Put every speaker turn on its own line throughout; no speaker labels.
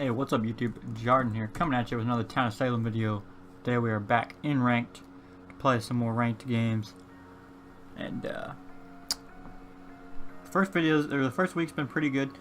Hey, what's up YouTube? Jaardan here, coming at you with another Town of Salem video. Today we are back in ranked to play some more ranked games. And the first week's been pretty good.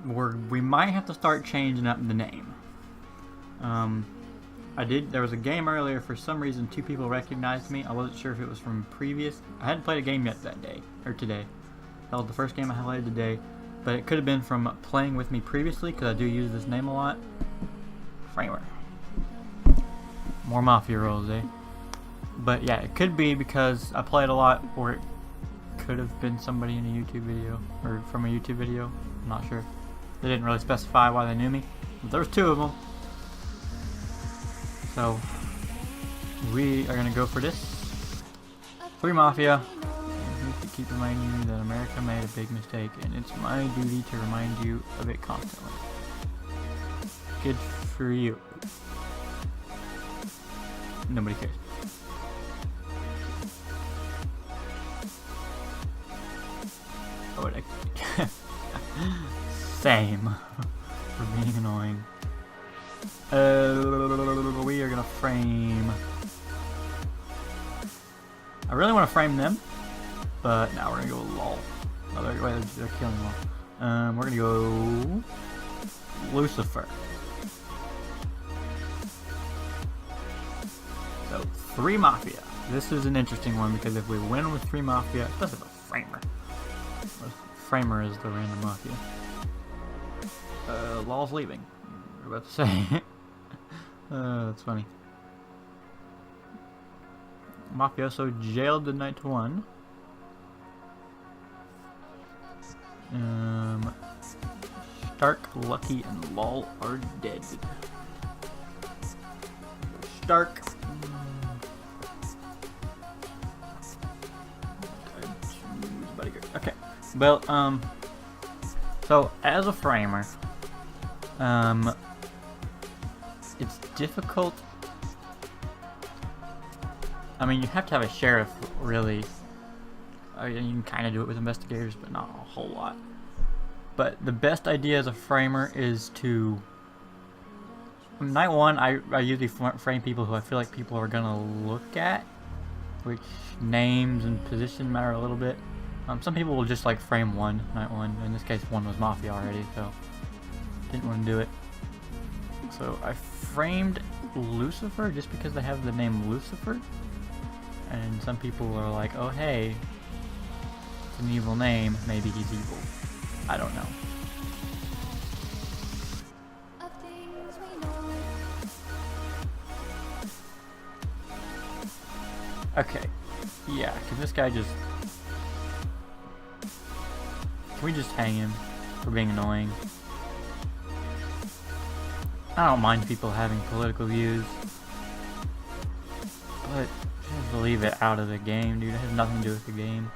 We might have to start changing up the name. There was a game earlier, for some reason 2 people recognized me. I wasn't sure if it was from previous. I hadn't played a game yet that day, or today. That was the first game I highlighted today. But it could have been from playing with me previously, because I do use this name a lot. Framer. More Mafia rolls, eh? But yeah, it could be because I played a lot, or it could have been somebody in a YouTube video, or from a YouTube video. I'm not sure. They didn't really specify why they knew me. But there was 2 of them. So, we are going to go for this. Free Mafia. Keep reminding you that America made a big mistake, and it's my duty to remind you of it constantly. Good for you. Nobody cares. Oh, same. For being annoying. We are gonna frame. I really want to frame them. But now we're gonna go LOL. Oh, they're killing LOL. We're gonna go Lucifer. So 3 Mafia. This is an interesting one because if we win with 3 Mafia, this is a framer. Framer is the random Mafia. LOL's leaving. We're about to say. That's funny. Mafioso jailed the night 1. Stark, Lucky, and LOL are dead. Stark. Okay. Well, so as a framer, it's difficult. I mean, you have to have a sheriff, really. You can kind of do it with investigators, but not a whole lot. But the best idea as a framer is to... Night 1, I usually frame people who I feel like people are going to look at, which names and position matter a little bit. Some people will just like frame night 1. In this case, 1 was Mafia already, so didn't want to do it. So I framed Lucifer just because they have the name Lucifer. And some people are like, oh hey, it's an evil name, maybe he's evil. I don't know. Okay, yeah, can this guy just... Can we just hang him for being annoying? I don't mind people having political views, but just leave it out of the game, dude. It has nothing to do with the game.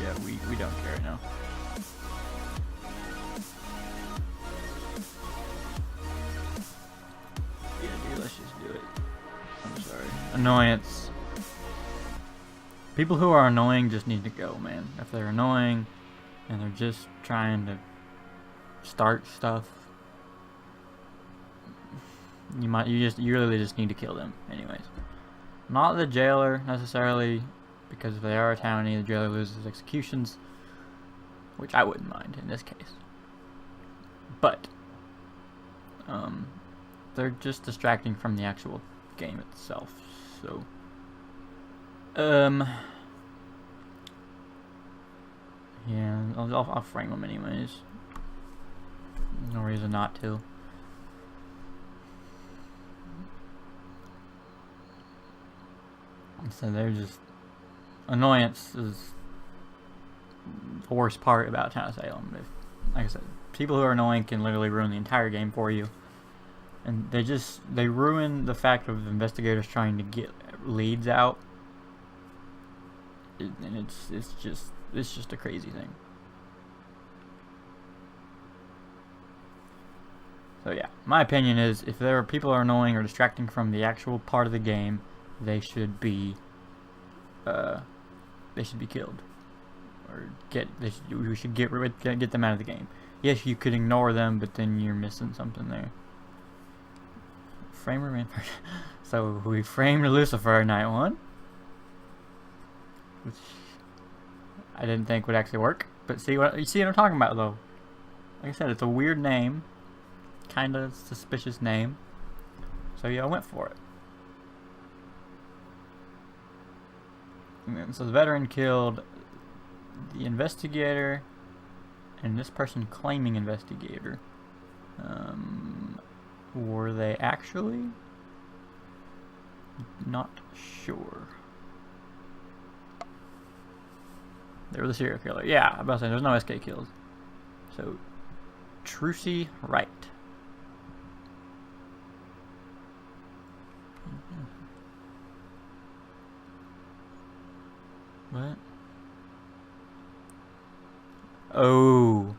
Yeah, we don't care now. Yeah, dude, let's just do it. I'm sorry. Annoyance. People who are annoying just need to go, man. If they're annoying and they're just trying to start stuff, you really just need to kill them. Anyways, not the jailer necessarily, because if they are a townie, the jailer loses executions, which I wouldn't mind in this case. But they're just distracting from the actual game itself. So yeah, I'll frame them anyways. No reason not to. So they're just... Annoyance is the worst part about Town of Salem. Like I said, people who are annoying can literally ruin the entire game for you. And they ruin the fact of investigators trying to get leads out. And it's just a crazy thing. So yeah, my opinion is if there are people are annoying or distracting from the actual part of the game, they should be killed, or we should get them out of the game. Yes, you could ignore them, but then you're missing something there. Framer man. So we framed Lucifer night 1, which I didn't think would actually work, but see what I'm talking about though. Like I said, it's a weird name, kind of suspicious name. So yeah, I went for it. And so the veteran killed the investigator and this person claiming investigator. Were they actually? Not sure. They were the serial killer. Yeah, I'm about to say there's no SK kills. So, Trucy Wright. What? Oh.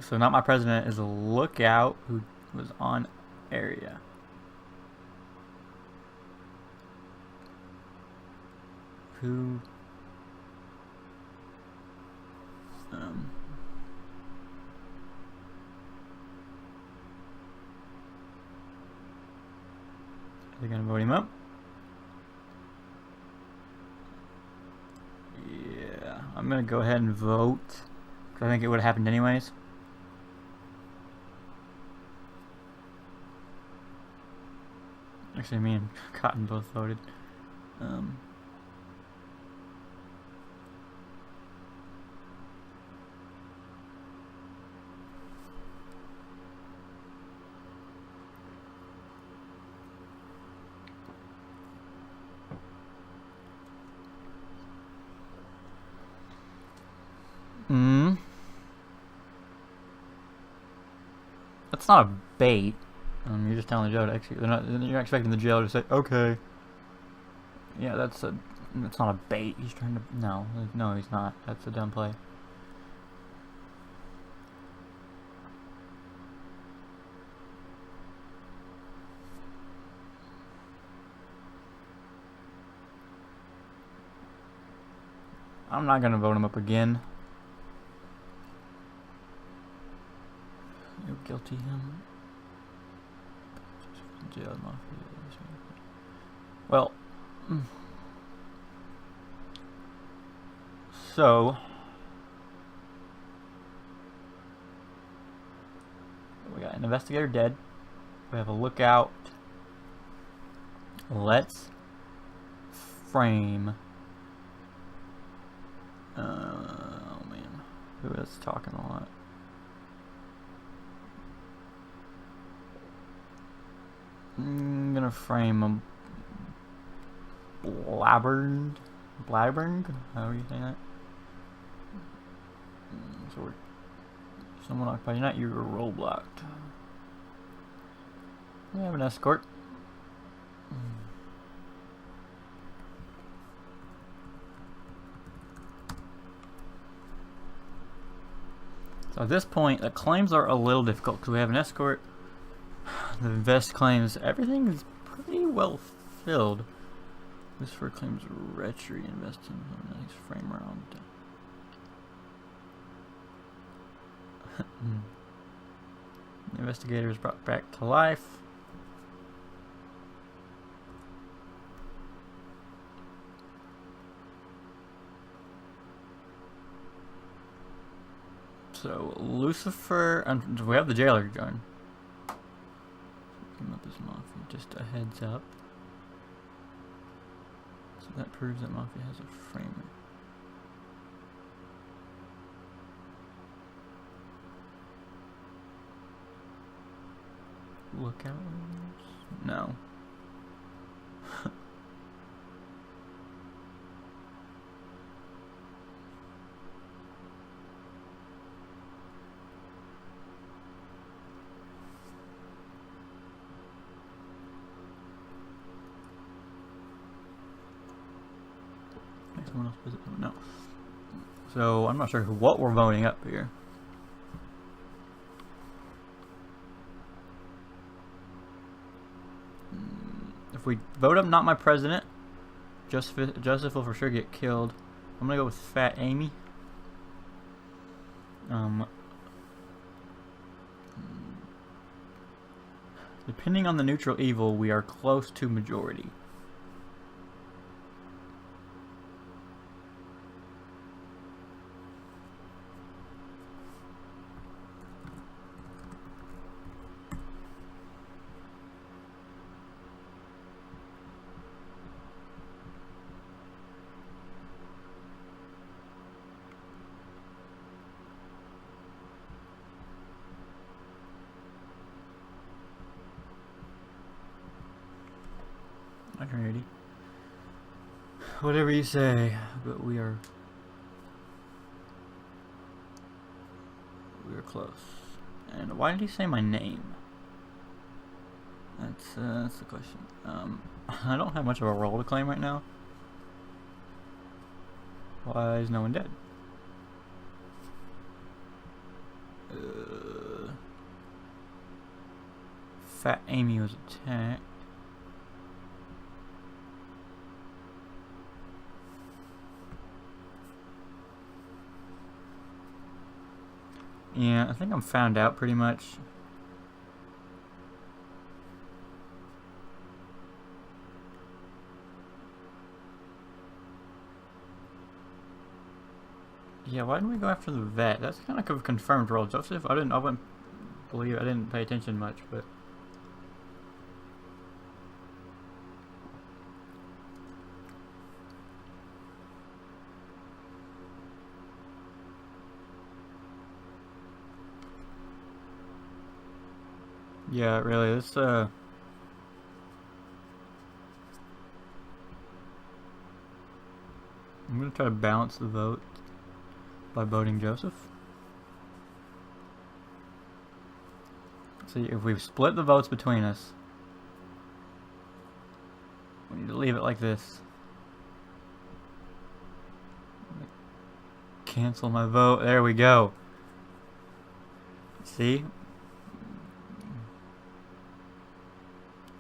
So not my president is a lookout who was on area. Who are they gonna vote him up? Yeah, I'm gonna go ahead and vote because I think it would have happened anyways. Actually, me and Cotton both voted. That's not a bait. You're just telling the jail to execute. You're not expecting the jail to say, okay. Yeah, that's not a bait. He's trying to. No, he's not. That's a dumb play. I'm not gonna vote him up again. You're guilty him. Jail Mafia. Well, so we got an investigator dead. We have a lookout. Let's frame. Oh man, who is talking a lot? I'm gonna frame a Blabberg? How are you saying that? So someone occupied your night, you were role blocked. We have an escort. So at this point, the claims are a little difficult because we have an escort. The vest claims everything is pretty well filled. This for claims retry investing in the next frame round. The investigator is brought back to life. So Lucifer, and we have the jailer join. Up as Mafia, just a heads up. So that proves that Mafia has a framer. Lookout? No. someone else visit? No. So I'm not sure what we're voting up here. If we vote up not my president, Joseph will for sure get killed. I'm gonna go with Fat Amy. Depending on the neutral evil, we are close to majority. Alrighty. Whatever you say, but we are close. And why did he say my name? That's the question. I don't have much of a role to claim right now. Why is no one dead? Fat Amy was attacked. Yeah, I think I'm found out pretty much. Yeah, why didn't we go after the vet? That's kind of a confirmed role. Joseph, I wouldn't believe, I didn't pay attention much, but. Yeah, really, this, I'm gonna try to balance the vote by voting Joseph. See, if we've split the votes between us, we need to leave it like this. Cancel my vote. There we go. See?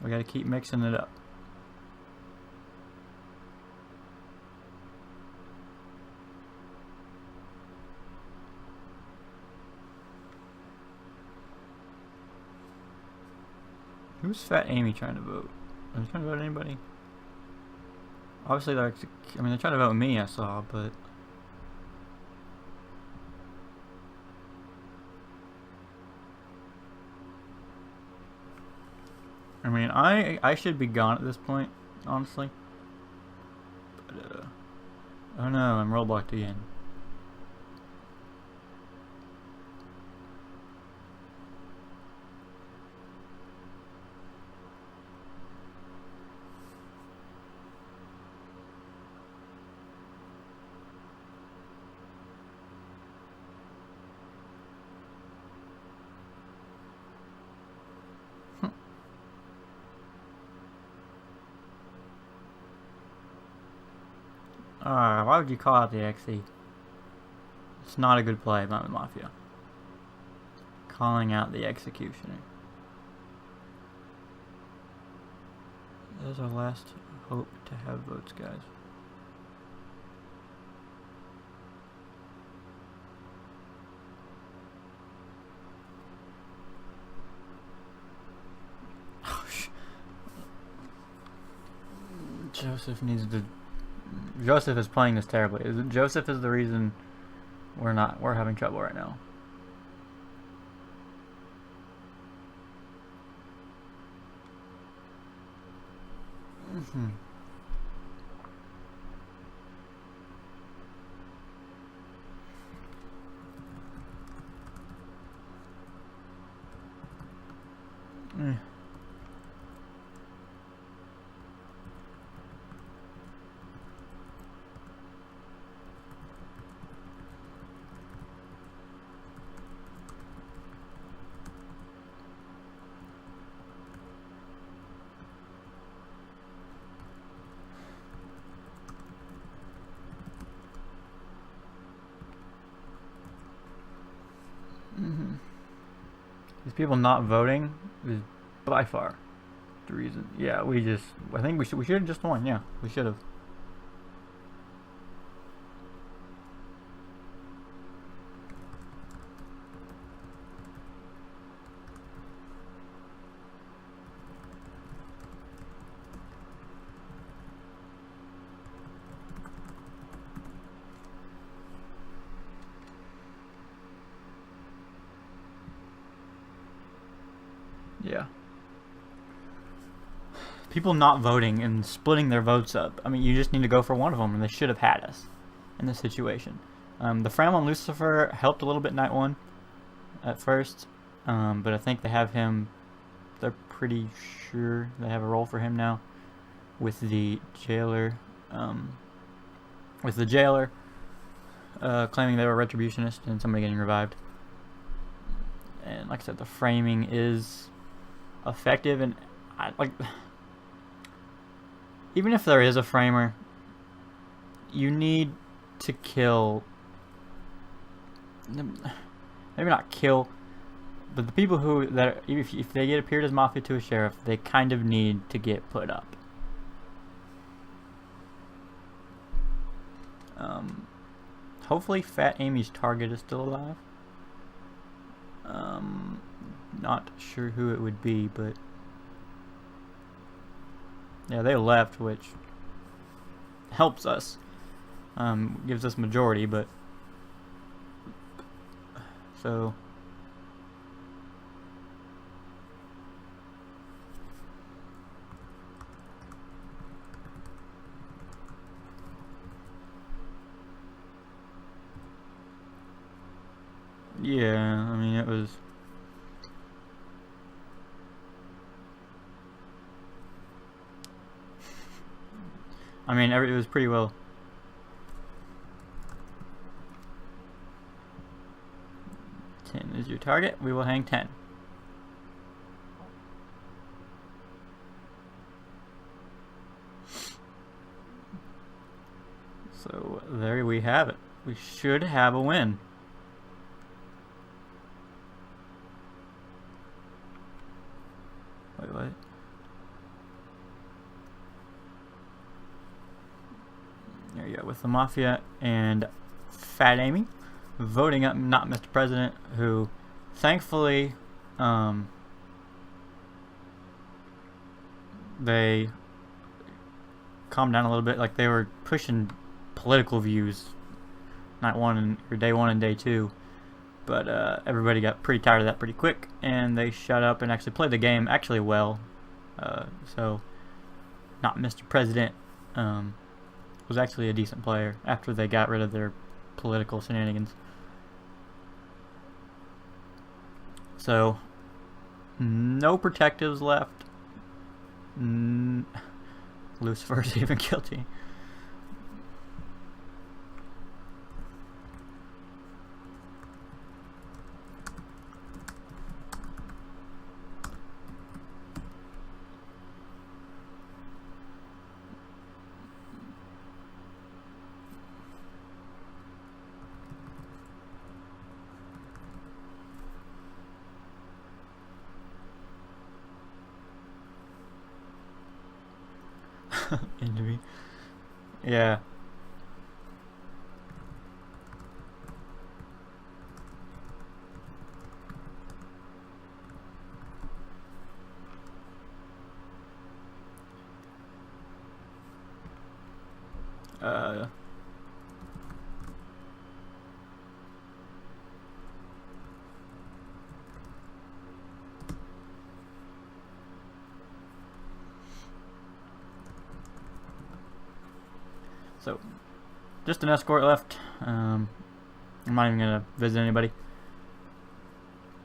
We gotta keep mixing it up. Who's Fat Amy trying to vote? Are they trying to vote anybody? Obviously, they're trying to vote me, I saw, but. I mean, I should be gone at this point, honestly. But, oh no, I'm roadblocked again. Why would you call out the XE? It's not a good play by the Mafia. Calling out the executioner. That is our last hope to have votes, guys. Oh, Joseph needs to. Joseph is playing this terribly. Joseph is the reason we're having trouble right now. These people not voting is by far the reason. Yeah, I think we should have just won. Yeah, we should have. Yeah. People not voting and splitting their votes up. I mean, you just need to go for one of them, and they should have had us in this situation. The Fram on Lucifer helped a little bit night one at first, but I think they have him. They're pretty sure they have a role for him now with the jailer. Claiming they were retributionists and somebody getting revived. And like I said, the framing is effective, and even if there is a framer, you need to kill, maybe not kill, but the people if they get appeared as Mafia to a sheriff, they kind of need to get put up. Hopefully Fat Amy's target is still alive. Not sure who it would be, but yeah, they left, which helps us. Gives us majority, but so yeah, I mean, it was. I mean, it was pretty well. Ten is your target. We will hang 10. So there we have it. We should have a win. Wait, what? There you go, with the Mafia and Fat Amy voting up not Mr. President, who thankfully they calmed down a little bit. Like, they were pushing political views night one or day one and day two, but everybody got pretty tired of that pretty quick, and they shut up and actually played the game actually well. So not Mr. President was actually a decent player after they got rid of their political shenanigans. So no protectives left. Lucifer's even guilty. Envy. Yeah. So, just an escort left. I'm not even going to visit anybody.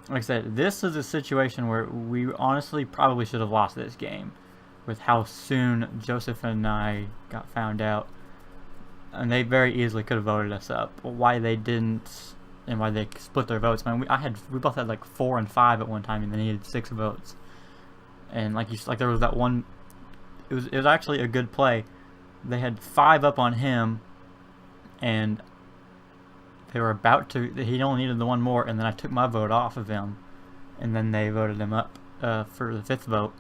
Like I said, this is a situation where we honestly probably should have lost this game with how soon Joseph and I got found out. And they very easily could have voted us up. Why they didn't, and why they split their votes. I mean, we both had like 4 and 5 at one time, and they needed 6 votes. And like there was that one. It was actually a good play. They had 5 up on him, and They were about to. He only needed the one more, and then I took my vote off of him, and then they voted him up for the 5th vote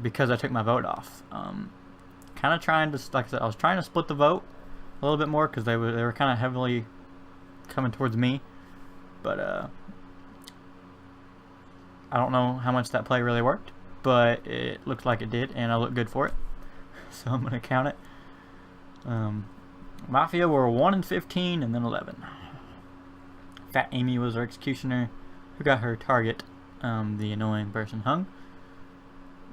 because I took my vote off. Kind of trying to, like I said, I was trying to split the vote a little bit more because they were kind of heavily coming towards me, but I don't know how much that play really worked, but it looked like it did, and I looked good for it, so I'm gonna count it. Mafia were 1 and 15, and then 11. Fat Amy was our executioner, who got her target, the annoying person hung.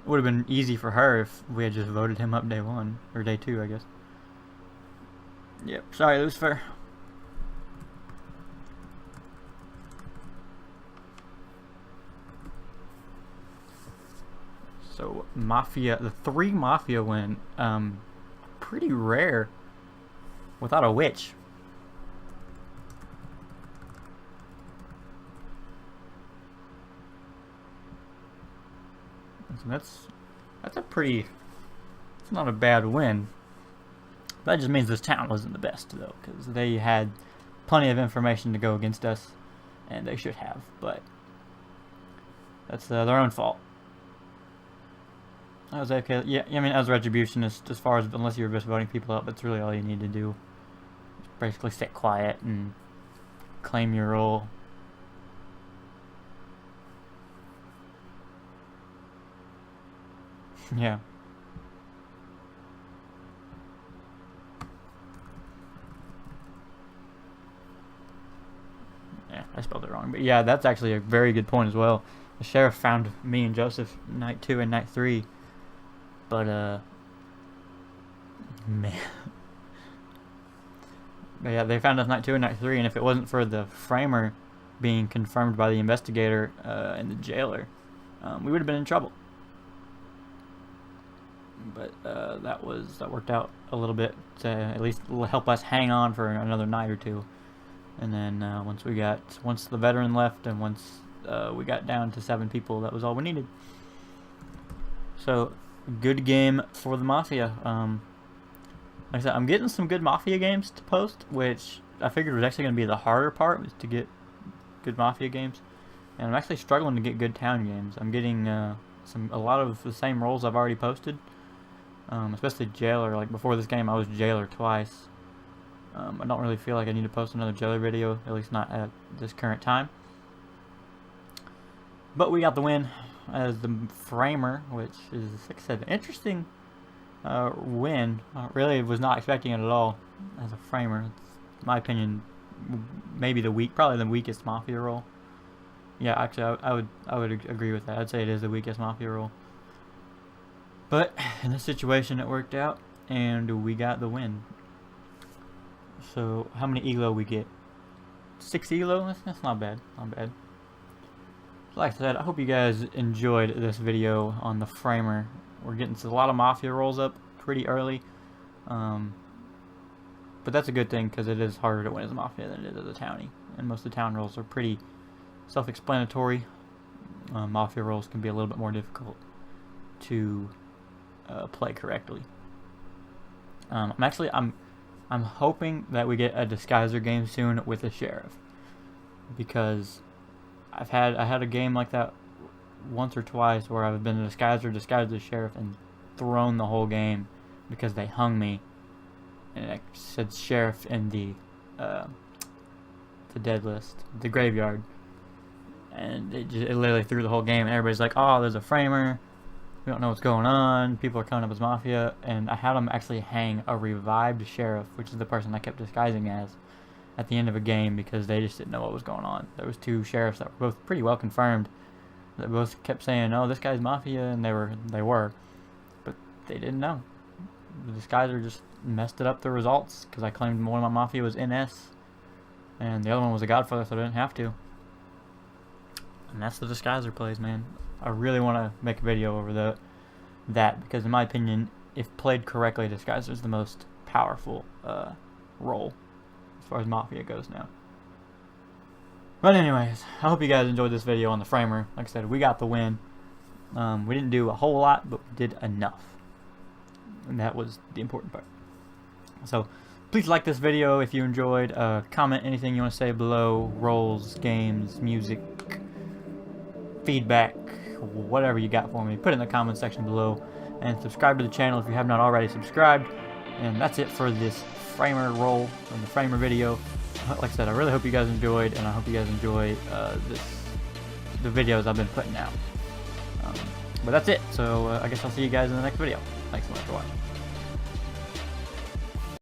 It would have been easy for her if we had just voted him up day 1, or day 2, I guess. Yep, sorry, Lucifer. So, Mafia, the 3 Mafia win, pretty rare without a witch. So that's a pretty, it's not a bad win. That just means this town wasn't the best, though, because they had plenty of information to go against us, and they should have, but that's their own fault. That was okay. Yeah, I mean, as retributionist, as far as, unless you're just voting people up, that's really all you need to do. Just basically sit quiet and claim your role. Yeah. Yeah, I spelled it wrong. But yeah, that's actually a very good point as well. The sheriff found me and Joseph night 2 and night 3. But, man. But yeah, they found us night 2 and night 3, and if it wasn't for the framer being confirmed by the investigator and the jailer, we would have been in trouble. But that worked out a little bit to at least help us hang on for another night or 2. And then once the veteran left, and once we got down to 7 people, that was all we needed. So, good game for the Mafia. Like I said, I'm getting some good Mafia games to post, which I figured was actually going to be the harder part, was to get good Mafia games. And I'm actually struggling to get good town games. I'm getting a lot of the same roles I've already posted. Especially Jailer. Like before this game, I was Jailer twice. I don't really feel like I need to post another Jailer video, at least not at this current time. But we got the win as the framer, which is, like I said, an interesting win. I really was not expecting it at all as a framer. It's, in my opinion, probably the weakest Mafia role. Yeah, actually, I would agree with that. I'd say it is the weakest Mafia role. But in this situation, it worked out, and we got the win. So, how many elo we get? 6 elo? That's not bad. Not bad. Like I said, I hope you guys enjoyed this video on the framer. We're getting a lot of Mafia rolls up pretty early. But that's a good thing, because it is harder to win as a Mafia than it is as a townie. And most of the town rolls are pretty self-explanatory. Mafia rolls can be a little bit more difficult to play correctly. I'm hoping that we get a disguiser game soon with a sheriff, because I had a game like that once or twice where I've been a disguiser, disguised as sheriff, and thrown the whole game because they hung me, and it said sheriff in the dead list, the graveyard, and it literally threw the whole game, and everybody's like, oh, there's a framer, we don't know what's going on, people are coming up as Mafia, and I had them actually hang a revived sheriff, which is the person I kept disguising as, at the end of a game, because they just didn't know what was going on. There was 2 sheriffs that were both pretty well confirmed, that both kept saying, oh, this guy's Mafia, and they were, but they didn't know. The disguiser just messed it up the results, because I claimed one of my Mafia was NS, and the other one was a Godfather, so I didn't have to. And that's the disguiser plays, man. I really want to make a video over that, because in my opinion, if played correctly, disguiser is the most powerful role as far as Mafia goes now. But anyways, I hope you guys enjoyed this video on the framer. Like I said, we got the win. We didn't do a whole lot, but we did enough, and that was the important part. So, Please like this video if you enjoyed. Comment anything you want to say below. Roles, games, music, feedback, whatever you got for me. Put it in the comment section below. And subscribe to the channel if you have not already subscribed. And that's it for this framer role and the framer video. Like I said, I really hope you guys enjoyed, and I hope you guys enjoy the videos I've been putting out. But that's it. So I guess I'll see you guys in the next video. Thanks so much for watching.